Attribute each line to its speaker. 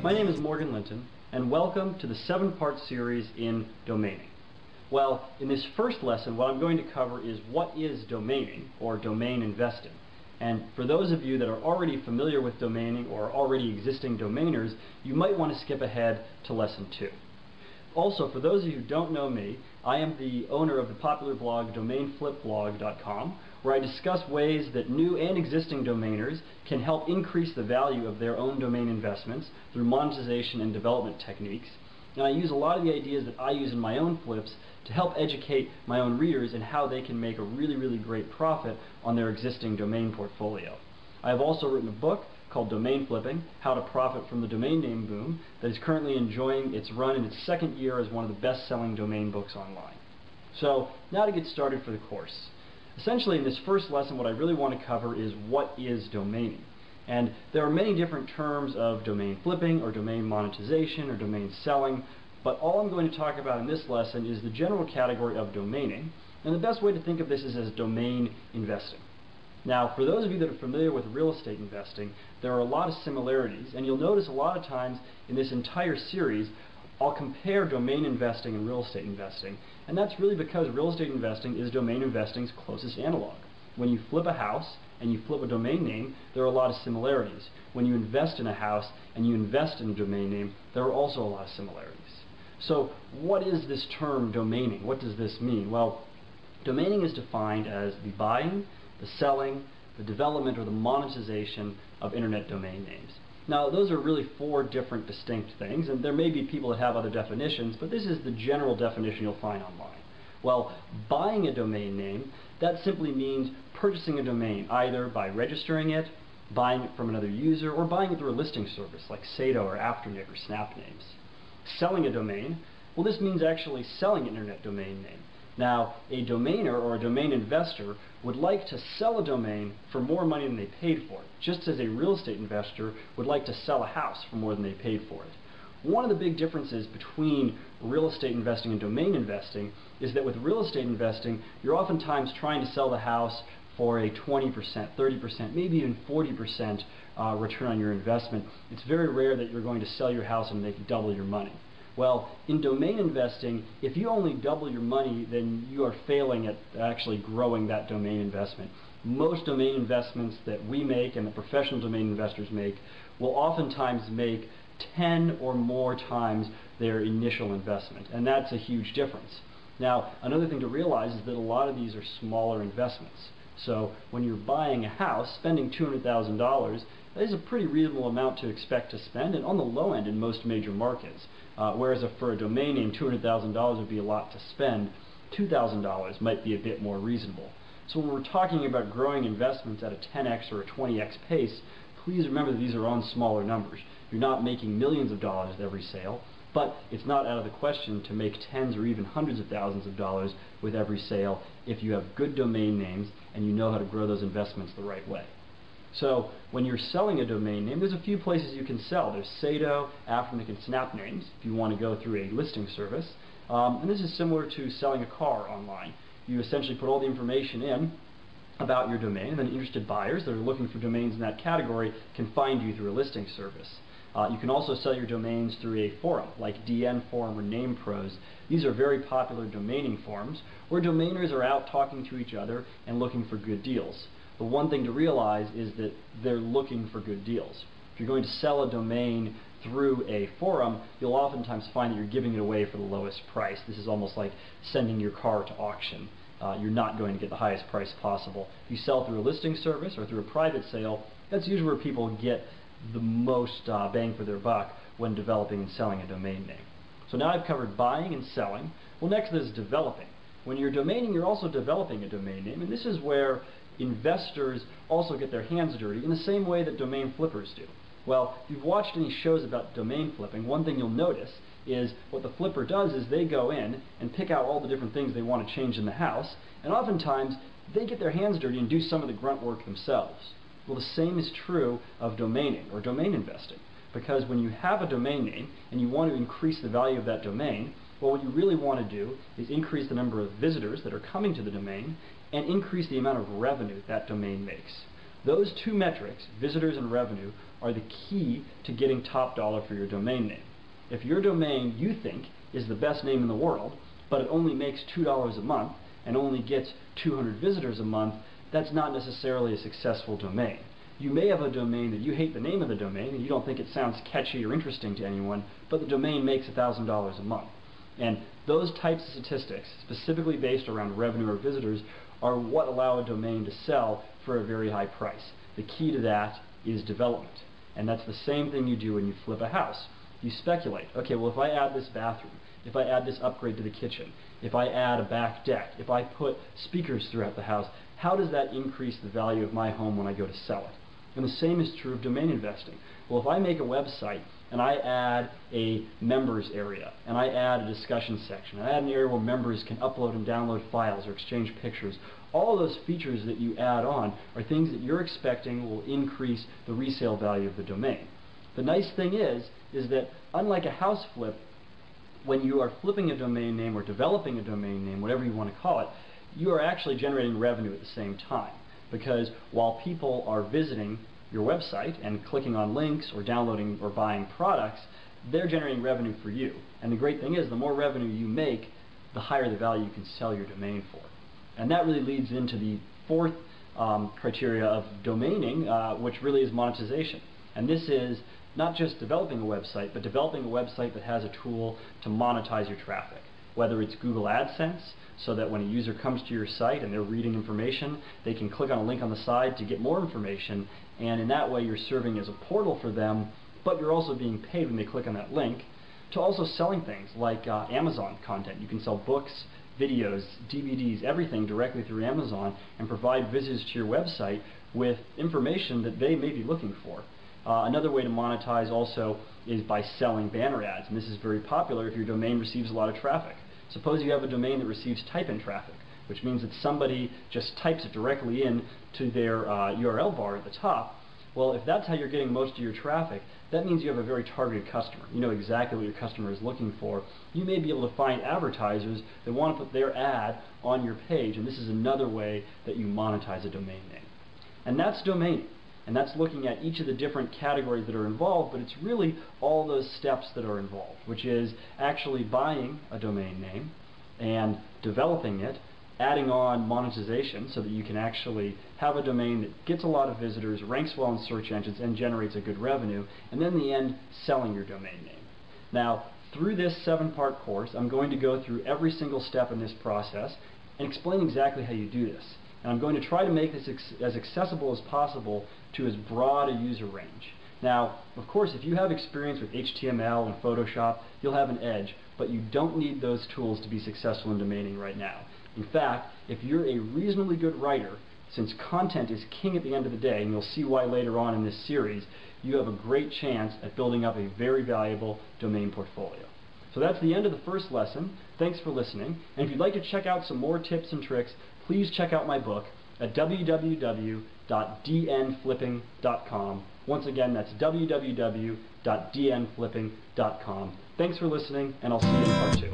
Speaker 1: My name is Morgan Linton, and welcome to the 7-part series in domaining. Well, in this first lesson, what I'm going to cover is what is domaining, or domain investing. And for those of you that are already familiar with domaining or already existing domainers, you might want to skip ahead to lesson 2. Also, for those of you who don't know me, I am the owner of the popular blog DomainFlipBlog.com, where I discuss ways that new and existing domainers can help increase the value of their own domain investments through monetization and development techniques. And I use a lot of the ideas that I use in my own flips to help educate my own readers in how they can make a really great profit on their existing domain portfolio. I have also written a book called Domain Flipping: How to Profit from the Domain Name Boom that is currently enjoying its run in its second year as one of the best-selling domain books online. So now to get started for the course. Essentially, in this first lesson, what I really want to cover is what is domaining. And there are many different terms of domain flipping or domain monetization or domain selling, but all I'm going to talk about in this lesson is the general category of domaining, and the best way to think of this is as domain investing. Now, for those of you that are familiar with real estate investing, there are a lot of similarities, and you'll notice a lot of times in this entire series I'll compare domain investing and real estate investing, and that's really because real estate investing is domain investing's closest analog. When you flip a house and you flip a domain name, there are a lot of similarities. When you invest in a house and you invest in a domain name, there are also a lot of similarities. So what is this term domaining? What does this mean? Well, domaining is defined as the buying, the selling, the development, or the monetization of internet domain names. Now, those are really 4 different distinct things, and there may be people that have other definitions, but this is the general definition you'll find online. Well, buying a domain name, that simply means purchasing a domain, either by registering it, buying it from another user, or buying it through a listing service like Sado or Afternic or Snapnames. Selling a domain, well, this means actually selling an internet domain name. Now, a domainer or a domain investor would like to sell a domain for more money than they paid for it, just as a real estate investor would like to sell a house for more than they paid for it. One of the big differences between real estate investing and domain investing is that with real estate investing, you're oftentimes trying to sell the house for a 20%, 30%, maybe even 40% return on your investment. It's very rare that you're going to sell your house and make double your money. Well, in domain investing, if you only double your money, then you are failing at actually growing that domain investment. Most domain investments that we make and the professional domain investors make will oftentimes make 10 or more times their initial investment, and that's a huge difference. Now, another thing to realize is that a lot of these are smaller investments. So when you're buying a house, spending $200,000, that is a pretty reasonable amount to expect to spend, and on the low end in most major markets. Whereas for a domain name, $200,000 would be a lot to spend. $2,000 might be a bit more reasonable. So when we're talking about growing investments at a 10x or a 20x pace, please remember that these are on smaller numbers. You're not making millions of dollars at every sale, but it's not out of the question to make tens or even hundreds of thousands of dollars with every sale if you have good domain names and you know how to grow those investments the right way. So when you're selling a domain name, there's a few places you can sell. There's Sado, Afternic, and Snapnames if you want to go through a listing service. And this is similar to selling a car online. You essentially put all the information in about your domain, and then interested buyers that are looking for domains in that category can find you through a listing service. You can also sell your domains through a forum like DN Forum or NamePros. These are very popular domaining forums where domainers are out talking to each other and looking for good deals. The one thing to realize is that they're looking for good deals. If you're going to sell a domain through a forum, you'll oftentimes find that you're giving it away for the lowest price. This is almost like sending your car to auction. You're not going to get the highest price possible. If you sell through a listing service or through a private sale, that's usually where people get the most bang for their buck when developing and selling a domain name. So now I've covered buying and selling. Well, next is developing. When you're domaining, you're also developing a domain name, and this is where investors also get their hands dirty in the same way that domain flippers do. Well, if you've watched any shows about domain flipping, one thing you'll notice is what the flipper does is they go in and pick out all the different things they want to change in the house, and oftentimes they get their hands dirty and do some of the grunt work themselves. Well, the same is true of domaining or domain investing, because when you have a domain name and you want to increase the value of that domain, well, what you really want to do is increase the number of visitors that are coming to the domain and increase the amount of revenue that domain makes. Those two metrics, visitors and revenue, are the key to getting top dollar for your domain name. If your domain you think is the best name in the world, but it only makes $2 a month and only gets 200 visitors a month, that's not necessarily a successful domain. You may have a domain that you hate the name of the domain and you don't think it sounds catchy or interesting to anyone, but the domain makes $1,000 a month. And those types of statistics, specifically based around revenue or visitors, are what allow a domain to sell for a very high price. The key to that is development. And that's the same thing you do when you flip a house. You speculate, okay, well if I add this bathroom, if I add this upgrade to the kitchen, if I add a back deck, if I put speakers throughout the house, how does that increase the value of my home when I go to sell it? And the same is true of domain investing. Well, if I make a website and I add a members area, and I add a discussion section, and I add an area where members can upload and download files or exchange pictures, all those features that you add on are things that you're expecting will increase the resale value of the domain. The nice thing is that unlike a house flip, when you are flipping a domain name or developing a domain name, whatever you want to call it, you are actually generating revenue at the same time. Because while people are visiting your website and clicking on links or downloading or buying products, they're generating revenue for you. And the great thing is, the more revenue you make, the higher the value you can sell your domain for. And that really leads into the fourth criteria of domaining, which really is monetization. And this is not just developing a website, but developing a website that has a tool to monetize your traffic. Whether it's Google AdSense, so that when a user comes to your site and they're reading information, they can click on a link on the side to get more information, and in that way you're serving as a portal for them, but you're also being paid when they click on that link, to also selling things like Amazon content. You can sell books, videos, DVDs, everything directly through Amazon and provide visitors to your website with information that they may be looking for. Another way to monetize also is by selling banner ads, and this is very popular if your domain receives a lot of traffic. Suppose you have a domain that receives type-in traffic, which means that somebody just types it directly in to their URL bar at the top. Well, if that's how you're getting most of your traffic, that means you have a very targeted customer. You know exactly what your customer is looking for. You may be able to find advertisers that want to put their ad on your page, and this is another way that you monetize a domain name. And that's domaining. And that's looking at each of the different categories that are involved, but it's really all those steps that are involved, which is actually buying a domain name and developing it, adding on monetization so that you can actually have a domain that gets a lot of visitors, ranks well in search engines, and generates a good revenue, and then in the end, selling your domain name. Now, through this 7-part course, I'm going to go through every single step in this process and explain exactly how you do this. And I'm going to try to make this as accessible as possible to as broad a user range. Now, of course, if you have experience with HTML and Photoshop, you'll have an edge, but you don't need those tools to be successful in domaining right now. In fact, if you're a reasonably good writer, since content is king at the end of the day, and you'll see why later on in this series, you have a great chance at building up a very valuable domain portfolio. So that's the end of the first lesson. Thanks for listening. And if you'd like to check out some more tips and tricks, please check out my book at www.dnflipping.com. Once again, that's www.dnflipping.com. Thanks for listening, and I'll see you in part 2.